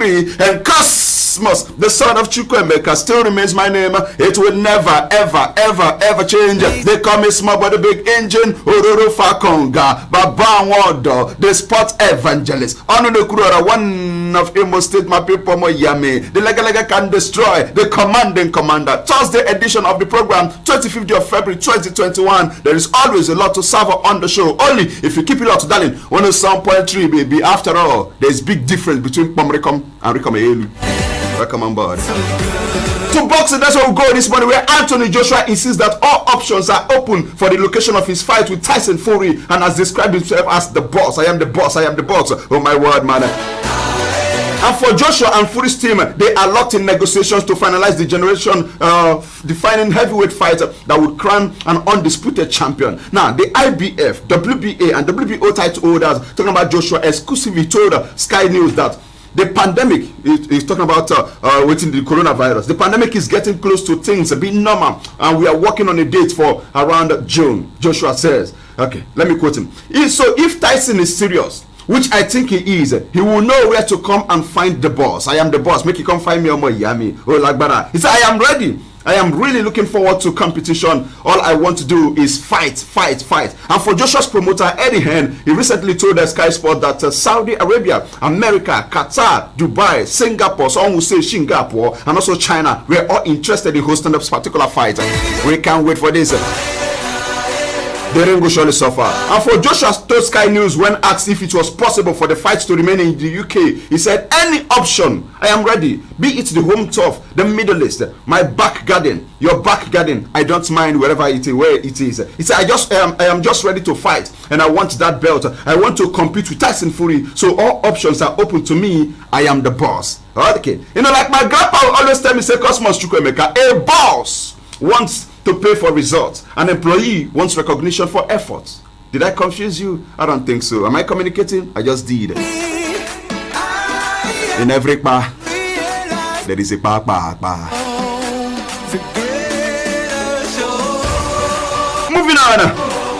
and Cosmos, the son of Chukwuemeka, still remains my name. It will never, ever, ever, ever change. They call me small but a big engine. Ororo Fakonga, Baba Wado, the sport evangelist. Onu the Kurora, one of Imo State, my people, Moyame. The Lega can destroy the commanding commander. Thursday edition of the program, 25th of February 2021. There is always a lot to serve on the show. Only if you keep it out, darling. 107.3, baby. After all, there is big difference between Pomrikom and Rikom Elu. Welcome on board. To boxing, that's where we go this morning, where Anthony Joshua insists that all options are open for the location of his fight with Tyson Fury, and has described himself as the boss. I am the boss. I am the boss. Oh my word, man. And for Joshua and Fury's team, they are locked in negotiations to finalize the generation defining heavyweight fight that would crown an undisputed champion. Now, the IBF, WBA, and WBO title holders, talking about Joshua, exclusively told Sky News that the pandemic is talking about waiting the coronavirus. The pandemic is getting close to things being normal, and we are working on a date for around June. Joshua says, okay, let me quote him. So if Tyson is serious, which I think he is, he will know where to come and find the boss. I am the boss. Make you come find me on my Yami. Oh, Lagbara. He said, I am ready. I am really looking forward to competition. All I want to do is fight, fight, fight. And for Joshua's promoter, Eddie Hearn, he recently told Sky Sport that Saudi Arabia, America, Qatar, Dubai, Singapore, some will say Singapore, and also China, were all interested in hosting this particular fight. We can't wait for this. The ring will surely suffer. And for Joshua told Sky News when asked if it was possible for the fight to remain in the UK, he said, any option, I am ready. Be it the home turf, the Middle East, my back garden, your back garden, I don't mind wherever it is, where it is. He said, I am just ready to fight, and I want that belt. I want to compete with Tyson Fury, so all options are open to me. I am the boss. Okay. You know, like my grandpa always tell me, say, Cosmos Chukwuemeka, a boss wants to pay for results. An employee wants recognition for efforts. Did I confuse you? I don't think so. Am I communicating? I just did. In every bar, there is a bar. Moving on.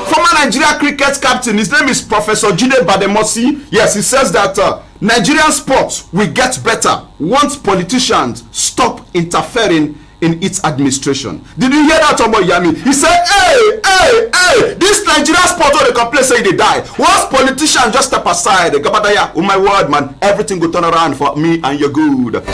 Former Nigeria cricket captain, his name is Professor Jide Bademosi. Yes, he says that Nigerian sports will get better once politicians stop interfering in its administration. Did you hear that, Omo Yami? He said, hey, this Nigerian sport where they complain say they die. Once politicians just step aside, oh my word, man, everything will turn around for me and you're good.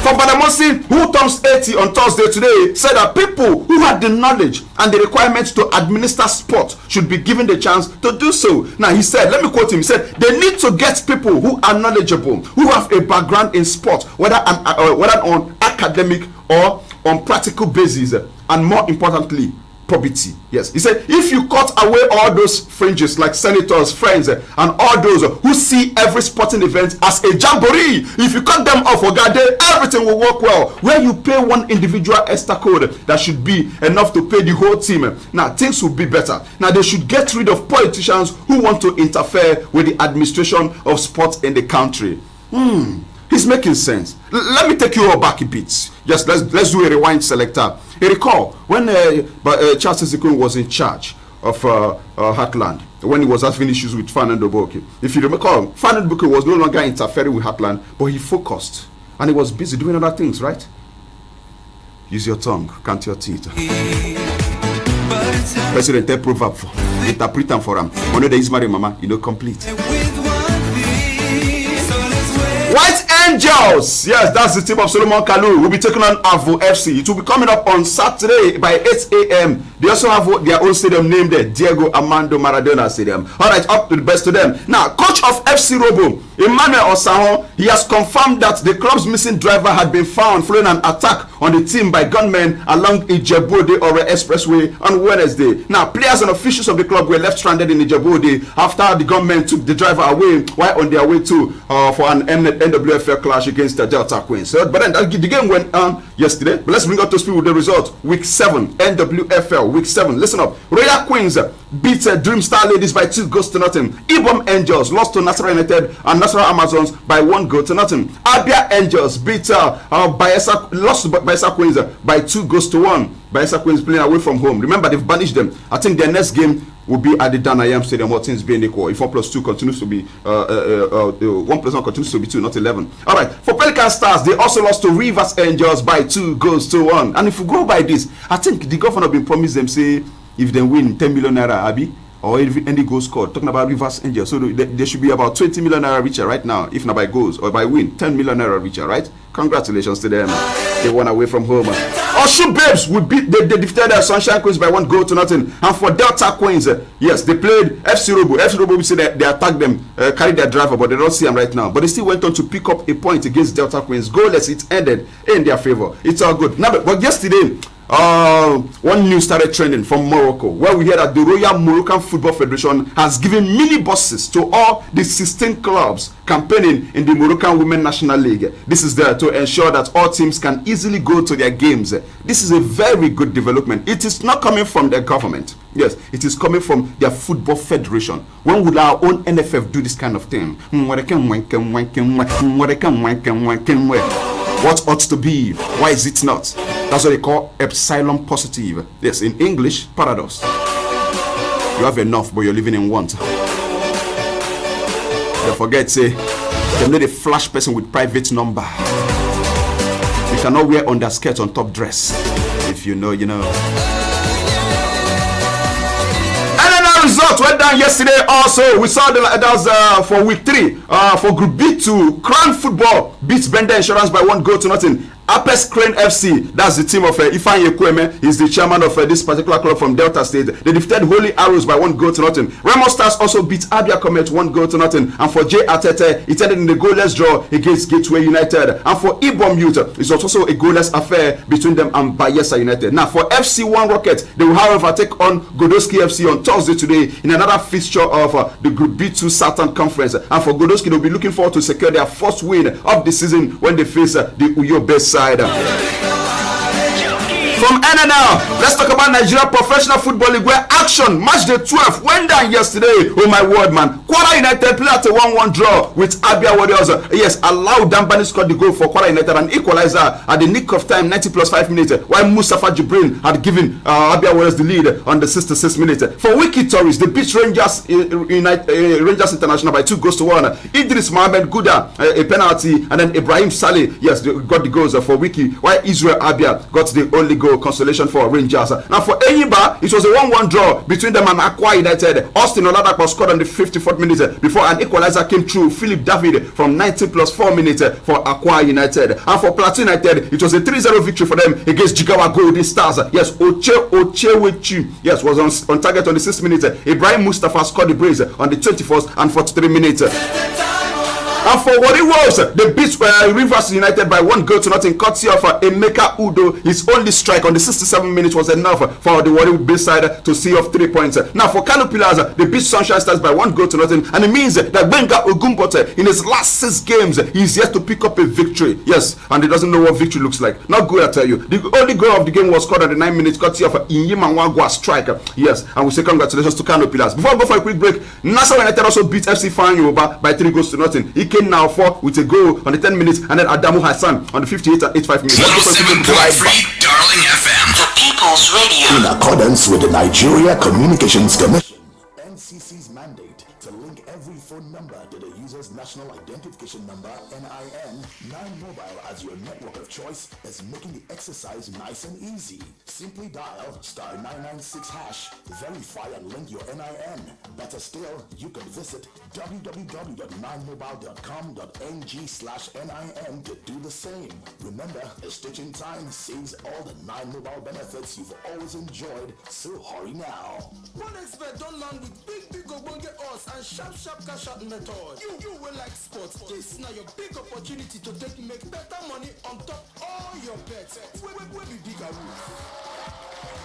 For Badamosi, who turns 80 on Thursday today, said that people who had the knowledge and the requirements to administer sport should be given the chance to do so. Now, he said, let me quote him, he said, they need to get people who are knowledgeable, who have a background in sport, whether on academic or on practical basis, and more importantly, probity. Yes, he said, if you cut away all those fringes like senators, friends, and all those who see every sporting event as a jamboree, if you cut them off, everything will work well. Where you pay one individual extra code, that should be enough to pay the whole team. Now things will be better. Now they should get rid of politicians who want to interfere with the administration of sports in the country. He's making sense. Let me take you all back a bit. Yes, let's do a rewind selector. You recall when Charles Ezekwesili was in charge of Heartland, when he was having issues with Fernando Boke. If you recall, Fernando Boke was no longer interfering with Heartland, but he focused and he was busy doing other things, right? Use your tongue, count your teeth. President, tell proverb for interpret them for him. One of the is married, mama, complete. White Angels, yes, that's the team of Solomon Kalou. Will be taking on Avo FC. It will be coming up on Saturday by 8 a.m. They also have their own stadium named the Diego Armando Maradona Stadium. All right, up to the best to them. Now, coach of FC Robo, Emmanuel Osahon, he has confirmed that the club's missing driver had been found following an attack on the team by gunmen along Ijebu-Ode-Ore Expressway on Wednesday. Now, players and officials of the club were left stranded in Ijebu-Ode after the gunmen took the driver away while on their way to for an NWFL clash against the Delta Queens. So, but then the game went on yesterday. But let's bring up to speed with the result. Week 7, NWFL, Week 7. Listen up. Royal Queens beat Dream Star Ladies by 2 goals to nothing. Ibom Angels lost to Nasarawa United and Nasarawa Amazons by 1 goal to nothing. Abia Angels beat lost to Bayelsa Queens by 2 goals to 1. Bayelsa Queens playing away from home. Remember, they've banished them. I think their next game will be at the Danayam Stadium, all things being equal. If 1 plus 2 continues to be 1 plus 1 continues to be 2, not 11. All right, for Pelican Stars, they also lost to Rivers Angels by 2-1. And if we go by this, I think the governor been promised them, say, if they win 10 million naira, Abi, or any goal scored, talking about Rivers Angels, so they should be about 20 million naira richer right now, if not by goals or by win, 10 million naira richer, right? Congratulations to them. They won away from home. Oshu Babes would beat they defeated Sunshine Queens by 1-0. And for Delta Queens, yes, they played FC Robo. FC Robo, we say that they attacked them, carried their driver, but they don't see them right now. But they still went on to pick up a point against Delta Queens. Goalless, it ended in their favor. It's all good. Now, but yesterday, one news started trending from Morocco, where we hear that the Royal Moroccan Football Federation has given mini buses to all the 16 clubs campaigning in the Moroccan Women National League. This is there to ensure that all teams can easily go to their games. This is a very good development. It is not coming from the government. Yes, it is coming from their football federation. When will our own NFF do this kind of thing? What ought to be? Why is it not? That's what they call epsilon positive. Yes, in English, paradox. You have enough, but you're living in want. Don't forget, say, you're not a flash person with private number. You cannot wear underskirt on top dress. If you know, you know. Result went down yesterday also. We saw that was for week 3 for Group B2. Crown Football beats Bender Insurance by 1-0. Apes Crane FC, that's the team of Ifeanyi Chukwuemeka. He's the chairman of this particular club from Delta State. They defeated Holy Arrows by 1-0. Remo Stars also beat Abia Comet 1-0. And for J Atete, it ended in the goalless draw against Gateway United. And for Ibom Youth, it's also a goalless affair between them and Bayelsa United. Now for FC1 Rocket, they will however take on Godoski FC on Thursday today in another fixture of the Group B2 Southern Conference. And for Godoski, they'll be looking forward to secure their first win of the season when they face the Uyo Best side. From NNL, let's talk about Nigeria Professional Football League, where action match day 12 went down yesterday. Oh my word, man. Kwara United played at a 1-1 draw with Abia Warriors. Yes, allowed Dambani scored the goal for Kwara United, an equalizer at the nick of time, 90 plus 5 minutes, while Mustafa Jibrin had given Abia Warriors the lead on the 66 minutes. For Wiki Tories, they beat Rangers Rangers International by 2-1. Idris Mohamed Gouda, a penalty, and then Ibrahim Saleh, yes, they got the goals for Wiki, while Israel Abia got the only goal consolation for Rangers. Now for Enyimba, it was a 1-1 draw between them and Akwa United. Austin Oladapo scored on the 54th minute before an equalizer came through. Philip David from 90 plus 4 minutes for Akwa United. And for Plateau United, it was a 3-0 victory for them against Jigawa Golden Stars. Yes, Ochewechi, yes, was on target on the 6th minute. Ibrahim Mustafa scored the brace on the 21st and 43 minutes. And for Warri Wolves, they beat Rivers United by 1-0, courtesy of Emeka Udo. His only strike on the 67 minutes was enough for the Warri Wolves side to see off 3 points. Now for Kano Pillars, they beat Sunshine Stars by 1-0, and it means that Benga Ogumbote, in his last 6 games, he's yet to pick up a victory. Yes, and he doesn't know what victory looks like. Not good, I tell you. The only goal of the game was scored at the 9 minutes, courtesy of Inyimanwagwa strike. Yes, and we say congratulations to Kano Pillars. Before I go for a quick break, Nassau United also beat FC Fanyoba by 3-0. He came now 4 with a goal on the 10 minutes, and then Adamu Hassan on the 58 and 85 minutes. 107.3 Darling FM, the People's Radio. In accordance with the Nigeria Communications Commission, NCC's mandate to link every phone number to the user's national identification number, NIN, 9Mobile as your network of choice is making the exercise nice and easy. Simply dial *996#, verify and link your NIN. Better still, you can visit www.9mobile.com.ng/NIN to do the same. Remember, a stitch in time saves all the 9Mobile benefits you've always enjoyed, so hurry now. One expert don't land with big ogbonge odds and sharp cash out method. You will like sports. This now your big opportunity to make better money on top all your bets. Where be bigger rules?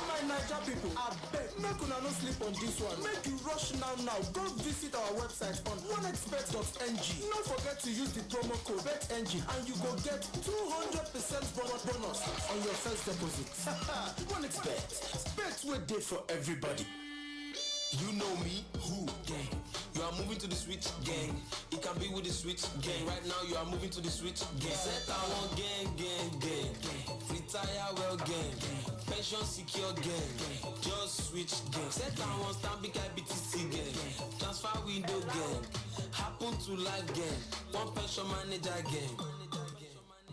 My Naija people, I beg, make una no sleep on this one. Make you rush now. Go visit our website on onexpert.ng. Don't forget to use the promo code BETNG and you go get 200% bonus on your first deposit. OneXpert, bet wey dey for everybody. You know me, who gang? You are moving to the switch gang. It can be with the switch gang. Right now you are moving to the switch gang. Set I want gang. Retire well gang. Pension secure gang. Just switch gang. Set I want Stanbic IBTC gang. Transfer window gang. Happen to life gang. One pension manager gang.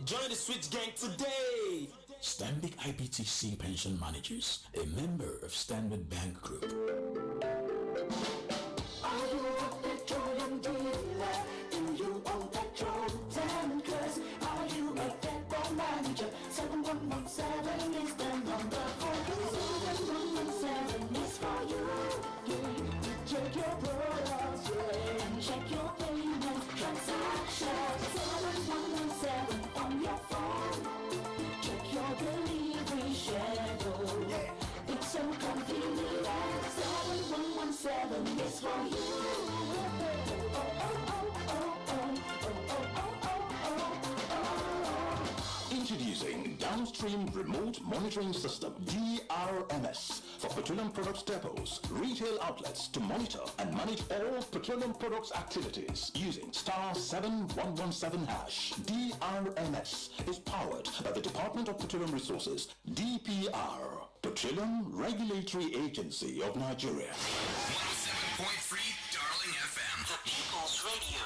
Join the switch gang today. Stanbic IBTC Pension Managers, a member of Standard Bank Group. Are you a petroleum dealer? Do you own petrol tankers? Are you a depot manager? 7117 is the number for you. 7117 is for you. Yeah. Check your products, yeah, and check your payments, transactions. 7117 on your phone. Check your delivery schedule. It's so convenient. 7117 is for you. Introducing Downstream Remote Monitoring System, DRMS, for petroleum products depots, retail outlets to monitor and manage all petroleum products activities using star 7117 hash. DRMS is powered by the Department of Petroleum Resources, DPR, Petroleum Regulatory Agency of Nigeria. 107.3 Darling FM. The People's Radio.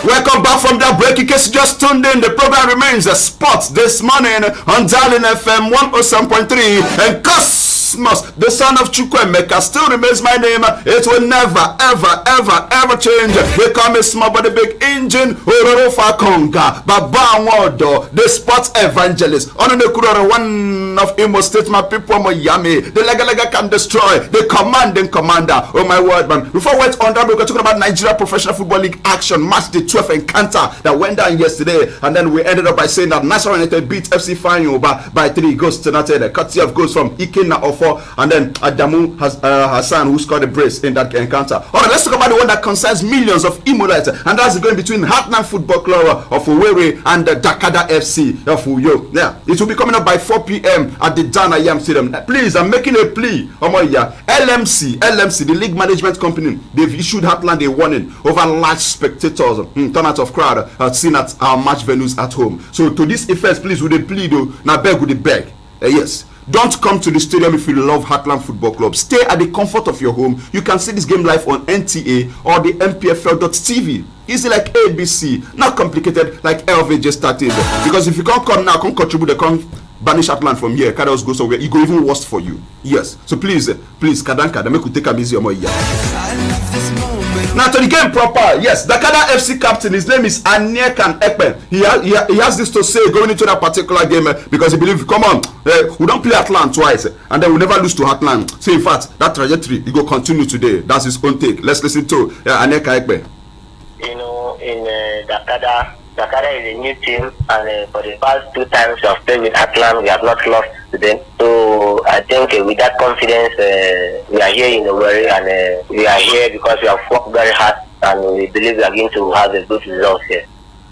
Welcome back from that break. In case you just tuned in, the program remains a spot this morning on Darling FM 107.3 and Cosmos, the son of Chukwuemeka, still remains my name. It will never, ever change. They call me small but the big engine, Ororo Fakonga, Baba Wodo, the sports evangelist. On the Kuroro, one of Imo State, my people, Moyami, the Lega can destroy, the commanding commander. Oh my word, man. Before we went on that, we were talking about Nigeria Professional Football League action, match the 12th encounter that went down yesterday, and then we ended up by saying that National United beat FC Fanyo by 3 goals to nothing. Courtesy of goals from Ikena Ofo and then Adamu Hassan, who scored a brace in that encounter. Alright, let's talk about the one that concerns millions of Imolites, and that's going between Heartland Football Club of Owerri and the Dakada FC of Uyo. Yeah, it will be coming up by 4 p.m. at the Dana Yam Stadium. Please, I'm making a plea. LMC, the league management company, they've issued Heartland a warning over large spectators, turnout of crowd seen at our match venues at home. So to this effect, please, would they plead, now beg, would they beg? Yes. Don't come to the stadium if you love Heartland Football Club. Stay at the comfort of your home. You can see this game live on NTA or the MPFL.tv. Easy like ABC, not complicated like LV just started. Because if you can't come now, can't contribute, they can't banish Heartland from here. Carlos go somewhere. It go even worse for you. Yes. So please, Kadanka, make you take a easy on my Now to the game proper. Yes, the Dakada FC captain, his name is Anyekan Ekpen. He has this to say going into that particular game because he believes, come on, we don't play Heartland twice and then we never lose to Heartland. So in fact, that trajectory it will continue today. That's his own take. Let's listen to Anyekan Ekpen. You know, in Dakada is a new team, and for the past 2 times we have played with Heartland, we have not lost to them. So I think with that confidence, we are here in Owerri, and we are here because we have worked very hard, and we believe we are going to have a good result here.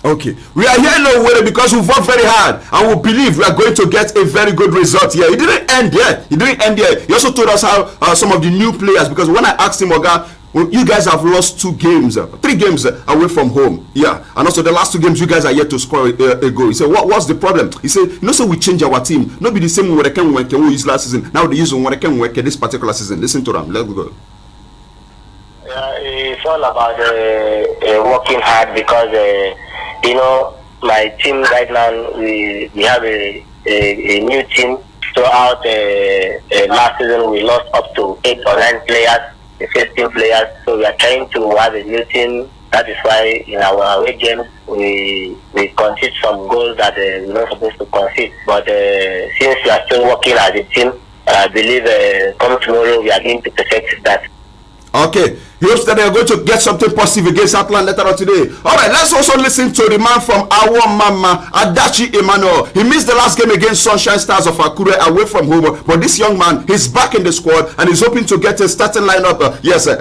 Okay, we are here in Owerri because we worked very hard, and we believe we are going to get a very good result here. It didn't end here. He also told us how some of the new players, because when I asked him, Oga, well, you guys have lost 3 games away from home. Yeah, and also the last 2 games you guys are yet to score a goal. He said, what's the problem? He said, so we change our team. Not be the same when they can work we used last season. Now they use when they can work this particular season. Listen to them. Let's go. It's all about working hard because my team right now we have a new team. Throughout last season we lost up to 8 or 9 players. 15 players, so we are trying to have a new team. That is why in our away games we concede some goals that we're not supposed to concede. But since we are still working as a team, I believe come tomorrow we are going to perfect that. Okay, He hopes that they are going to get something positive against Atlant later on today. All right, let's also listen to the man from our mama, Adachi Emmanuel. He missed the last game against Sunshine Stars of Akure away from home, but this young man, he's back in the squad and he's hoping to get a starting lineup.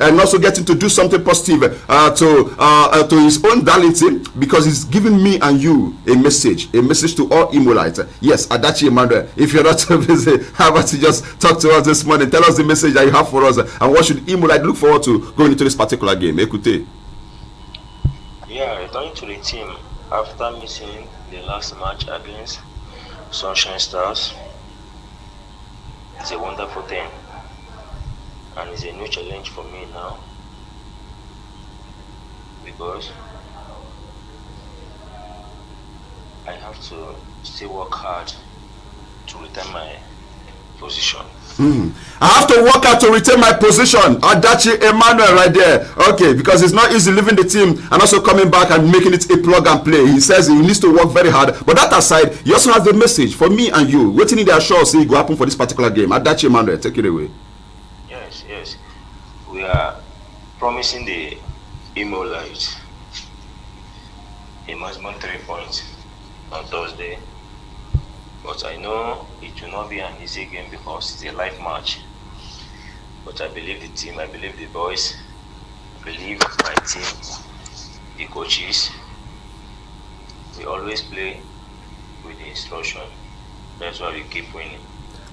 And also getting to do something positive to his own darling team, because he's giving me and you a message to all Imolites. Yes, Adachi Emmanuel, if you're not busy, how about you just talk to us this morning? Tell us the message that you have for us, and what should Imolite look forward to going into this particular game. Écoutez. Yeah, returning to the team after missing the last match against Sunshine Stars is a wonderful thing, and it's a new challenge for me now, because I have to still work hard to retain my position. I have to work out to retain my position. Adachi Emmanuel right there. Okay, because it's not easy leaving the team and also coming back and making it a plug and play. He says he needs to work very hard. But that aside, he also has the message for me and you. Waiting in their show, see it go happen for this particular game. Adachi Emmanuel, take it away. Yes. We are promising the Imolites a maximum 3 points on Thursday. But I know it will not be an easy game because it's a live match. But I believe the team, I believe the boys, I believe my team, the coaches. We always play with the instruction. That's why we keep winning.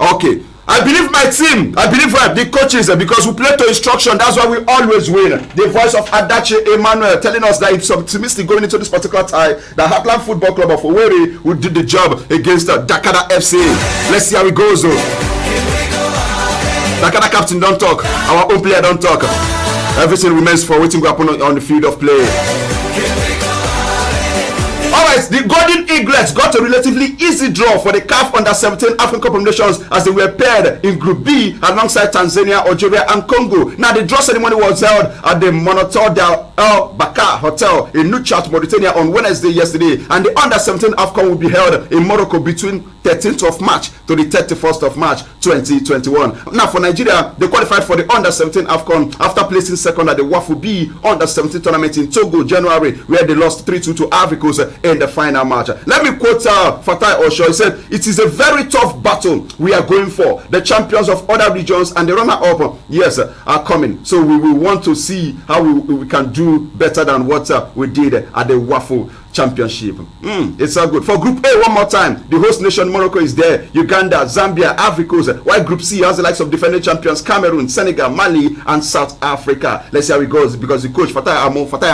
Okay, I believe my team, I believe the coaches, because we play to instruction. That's why we always win. The voice of Adachi Emmanuel telling us that it's optimistic going into this particular tie. The Heartland Football Club of Owerri will do the job against Dakada FC. Let's see how it goes though. Dakada captain don't talk, our own player don't talk. Everything remains for waiting to happen on the field of play. Alright, the Golden Eaglets got a relatively easy draw for the CAF Under-17 African Cup of Nations as they were paired in Group B alongside Tanzania, Algeria and Congo. Now the draw ceremony was held at the Monitor Del El Bakar Hotel in Nouakchott, Mauritania on Wednesday yesterday, and the Under-17 AFCON will be held in Morocco between 13th of March to the 31st of March 2021. Now for Nigeria, they qualified for the Under-17 AFCON after placing second at the WAFU B Under-17 tournament in Togo, January, where they lost 3-2 to Ivory Coast in the final match. Let me quote Fatai Osho. He said, "It is a very tough battle we are going for. The champions of other regions and the runner-up, yes, are coming. So we will want to see how we can do better than what we did at the WAFU Championship." It's all good. For Group A, one more time, the host nation Morocco is there, Uganda, Zambia, Ivory Coast, while Group C has the likes of defending champions Cameroon, Senegal, Mali and South Africa. Let's see how it goes, because the coach Fatai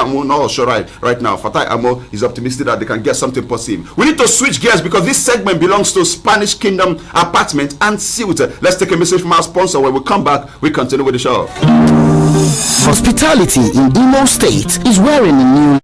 Amo not sure right now. Fatai Amo is optimistic that they can get something positive. We need to switch gears because this segment belongs to Spanish Kingdom Apartment and Suite. Let's take a message from our sponsor. When we come back, we continue with the show. Hospitality in Imo State is wearing a new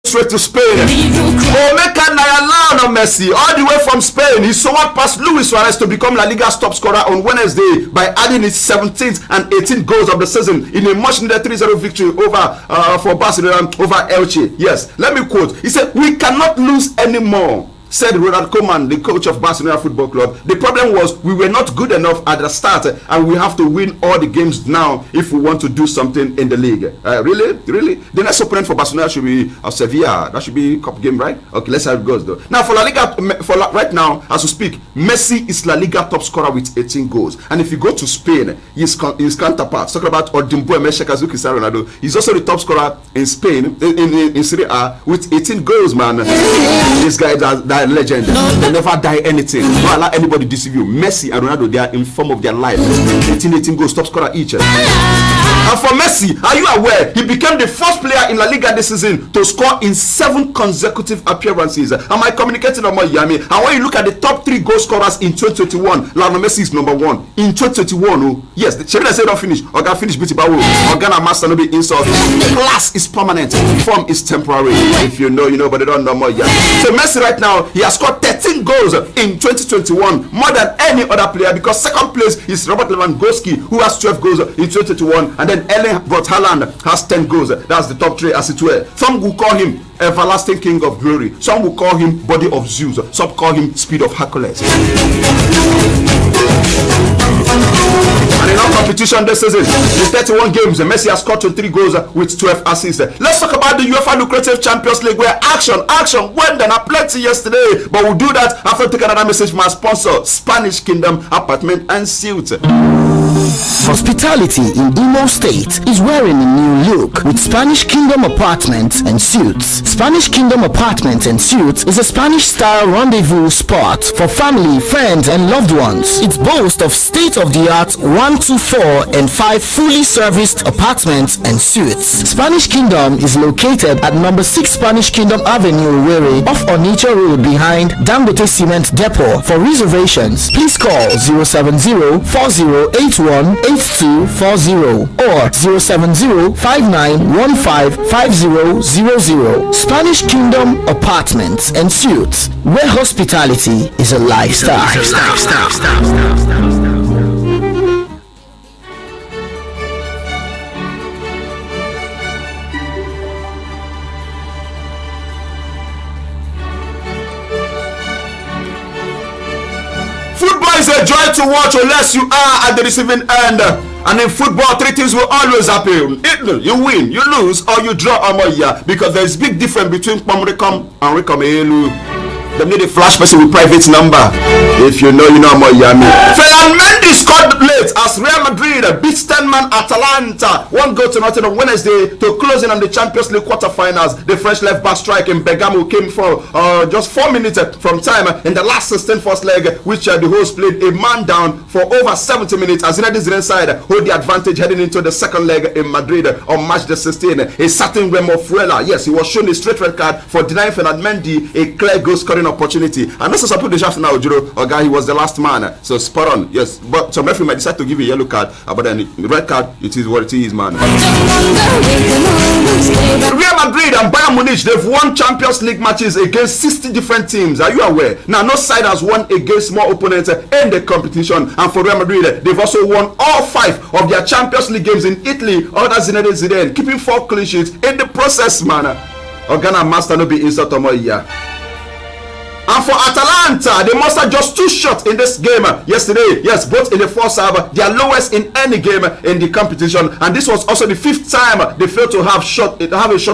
straight to Spain. Omeka Nayalano Messi, all the way from Spain. He somehow passed Luis Suarez to become La Liga's top scorer on Wednesday by adding his 17th and 18th goals of the season in a much-needed 3-0 victory over for Barcelona over Elche. Yes, let me quote. He said, "We cannot lose anymore," said Ronald Koeman, the coach of Barcelona Football Club. "The problem was we were not good enough at the start, and we have to win all the games now if we want to do something in the league." Really? The next opponent for Barcelona should be Sevilla. That should be a cup game, right? Okay, let's see how it goes though. Now for La Liga, right now as we speak, Messi is La Liga top scorer with 18 goals. And if you go to Spain, his counterpart, talking about Odimbo Emeshekazu Cristiano Ronaldo, he's also the top scorer in Spain in Serie A with 18 goals, man. This guy that legend. They never die anything. Don't allow anybody to deceive you. Messi and Ronaldo, they are in form of their life. 18 goals, top scorer each. And for Messi, are you aware he became the first player in La Liga this season to score in 7 consecutive appearances? Am I communicating on my Yami? And when you look at the top 3 goal scorers in 2021, Lionel Messi is number 1. In 2021, oh, yes, the Chelsea say don't finish. Or finish beat Bawo. Or Ghana master no be insult. Class is permanent. Form is temporary. If you know, you know, but they don't know more yet. So Messi right now, he has scored 13 goals in 2021, more than any other player, because second place is Robert Lewandowski, who has 12 goals in 2021, and then Erling Braut Haaland has 10 goals. That's the top 3 as it were. Some will call him everlasting king of glory. Some will call him body of Zeus. Some call him speed of Hercules. And in our competition this season, in 31 games, Messi has scored 23 goals with 12 assists. Let's talk about the UEFA Lucrative Champions League, where action went and plenty yesterday. But we'll do that after taking another message from our sponsor, Spanish Kingdom Apartment and Suites. Hospitality in Imo State is wearing a new look with Spanish Kingdom Apartments and Suites. Spanish Kingdom Apartments and Suites is a Spanish-style rendezvous spot for family, friends, and loved ones. It boasts of state-of-the-art 1, 2, 4, and 5 fully serviced apartments and suites. Spanish Kingdom is located at number 6 Spanish Kingdom Avenue, Owerri, off Onitsha Road behind Dangote Cement Depot. For reservations, please call 070-4081-8240 or 070-5915-5000. Spanish Kingdom Apartments and Suites, where hospitality is a lifestyle. Football is a joy to watch unless you are at the receiving end. And in football, 3 things will always happen. You win, you lose, or you draw a moya. Because there is big difference between Pamrekom and Rekomelu. They need a flash person with private number. If you know, you know more Yami. Ferland Mendy scored late as Real Madrid beats 10-man Atalanta 1-0 on Wednesday to close in on the Champions League quarterfinals. The French left back strike in Bergamo came for just 4 minutes from time in the last 16th first leg, which the host played a man down for over 70 minutes as Zinedine Zidane side hold the advantage heading into the second leg in Madrid on March the 16th. A certain Remo Fruela, yes, he was shown a straight red card for denying Ferland Mendy a clear goal scoring opportunity. And this is a put the shaft now, Juro. Guy, he was the last man. So spot on. Yes. But some referee might decide to give you a yellow card. But then the red card, it is what it is, man. Real Madrid and Bayern Munich, they've won Champions League matches against 60 different teams. Are you aware? Now, no side has won against more opponents in the competition. And for Real Madrid, they've also won all 5 of their Champions League games in Italy under Zinedine Zidane, keeping 4 clean sheets in the process, man. Ghana master no be insult on my year. And for Atalanta, they mustered just 2 shots in this game yesterday. Yes, both in the first half, their lowest in any game in the competition. And this was also the 5th time they failed to have a shot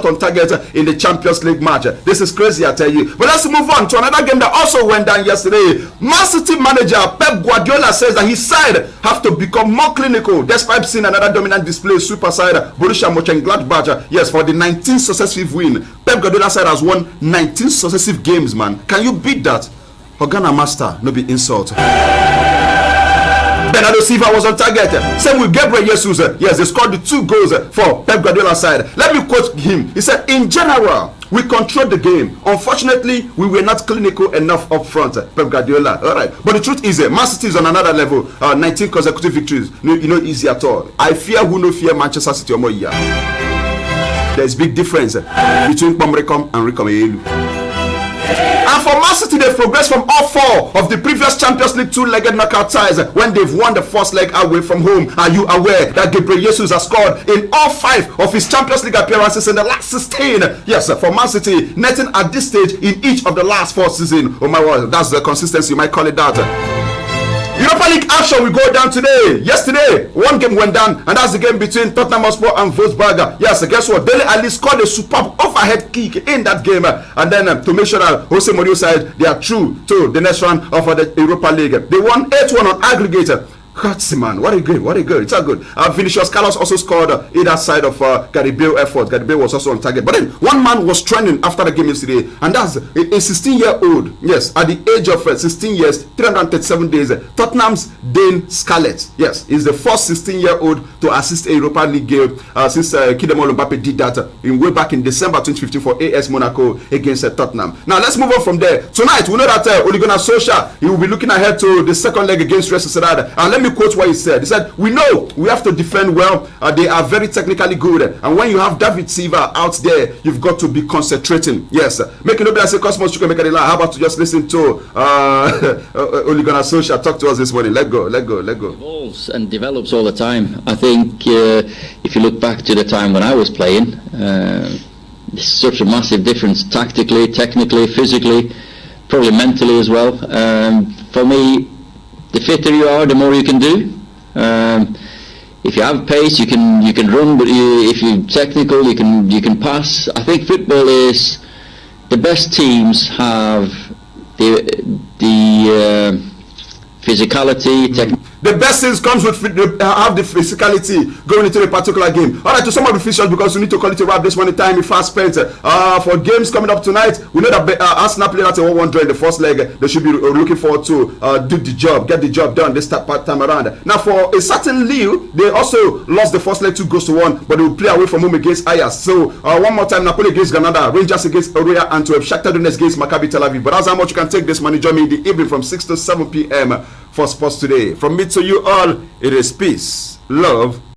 on target in the Champions League match. This is crazy, I tell you. But let's move on to another game that also went down yesterday. Man City manager Pep Guardiola says that his side have to become more clinical despite seeing another dominant display super side Borussia Mönchengladbach. Yes, for the 19th successive win. Pep Guardiola side has won 19 successive games, man. Can you beat that? Ghana master, no be insult. Bernardo Silva was on target. Same with Gabriel Jesus. Yes, they scored the 2 goals for Pep Guardiola's side. Let me quote him. He said, in general, we controlled the game. Unfortunately, we were not clinical enough up front. Pep Guardiola. All right. But the truth is, Man City is on another level. 19 consecutive victories. No, easy at all. I fear who no fear Manchester City or more year. there's big difference between Pomrecom and Rikomeyelu. And for Man City, they've progressed from all 4 of the previous Champions League 2-legged knockout ties when they've won the first leg away from home. Are you aware that Gabriel Jesus has scored in all 5 of his Champions League appearances in the last 16? Yes, for Man City, netting at this stage in each of the last 4 seasons. Oh my word, that's the consistency, you might call it that. Europa League action will go down today. Yesterday, one game went down, and that's the game between Tottenham Hotspur and Wolfsburg. Yes, guess what? Dele Alli scored a superb overhead kick in that game, and then to make sure that Jose Mourinho said they are through to the next round of the Europa League. They won 8-1 on aggregate. Man, what a good, it's all good. Vinicius Carlos also scored either side of Gary Bale effort. Gary Bale was also on target, but then one man was trending after the game yesterday, and that's a 16-year-old. Yes, at the age of 16 years, 337 days, Tottenham's Dane Scarlett. Yes, is the first 16-year-old to assist a Europa League game since Kylian Mbappe did that way back in December 2015 for AS Monaco against Tottenham. Now let's move on from there. Tonight we know that Ole Gunnar Solskjaer, he will be looking ahead to the second leg against Real Sociedad, and let me quote what he said. He said, we know we have to defend well. They are very technically good. And when you have David Silva out there, you've got to be concentrating. Yes. Making nobody say Cosmos Chukwuemeka. How about to just listen to Ole Gunnar Solskjaer talk to us this morning? Let go. Evolves and develops all the time. I think if you look back to the time when I was playing, there's such a massive difference tactically, technically, physically, probably mentally as well. For me, the fitter you are, the more you can do. If you have pace, you can run, but if you're technical, you can pass. I think football is the best teams have the physicality, the best things comes with have the physicality going into a particular game. All right, to some of the officials, because we need to call it a wrap this morning. Time is fast spent. For games coming up tonight, we know that Arsenal played at a 1-1 draw in the first leg. They should be looking forward to do the job, get the job done this time around. Now, for a certain Lille, they also lost the first leg 2-1, but they will play away from home against Ajax. So one more time, Napoli against Granada, Rangers against Royal Antwerp, Shakhtar Donetsk against Maccabi Tel Aviv. But that's how much you can take this money. Join me in the evening from 6 to 7 p.m. for Sports Today. From me to you all, it is peace, love,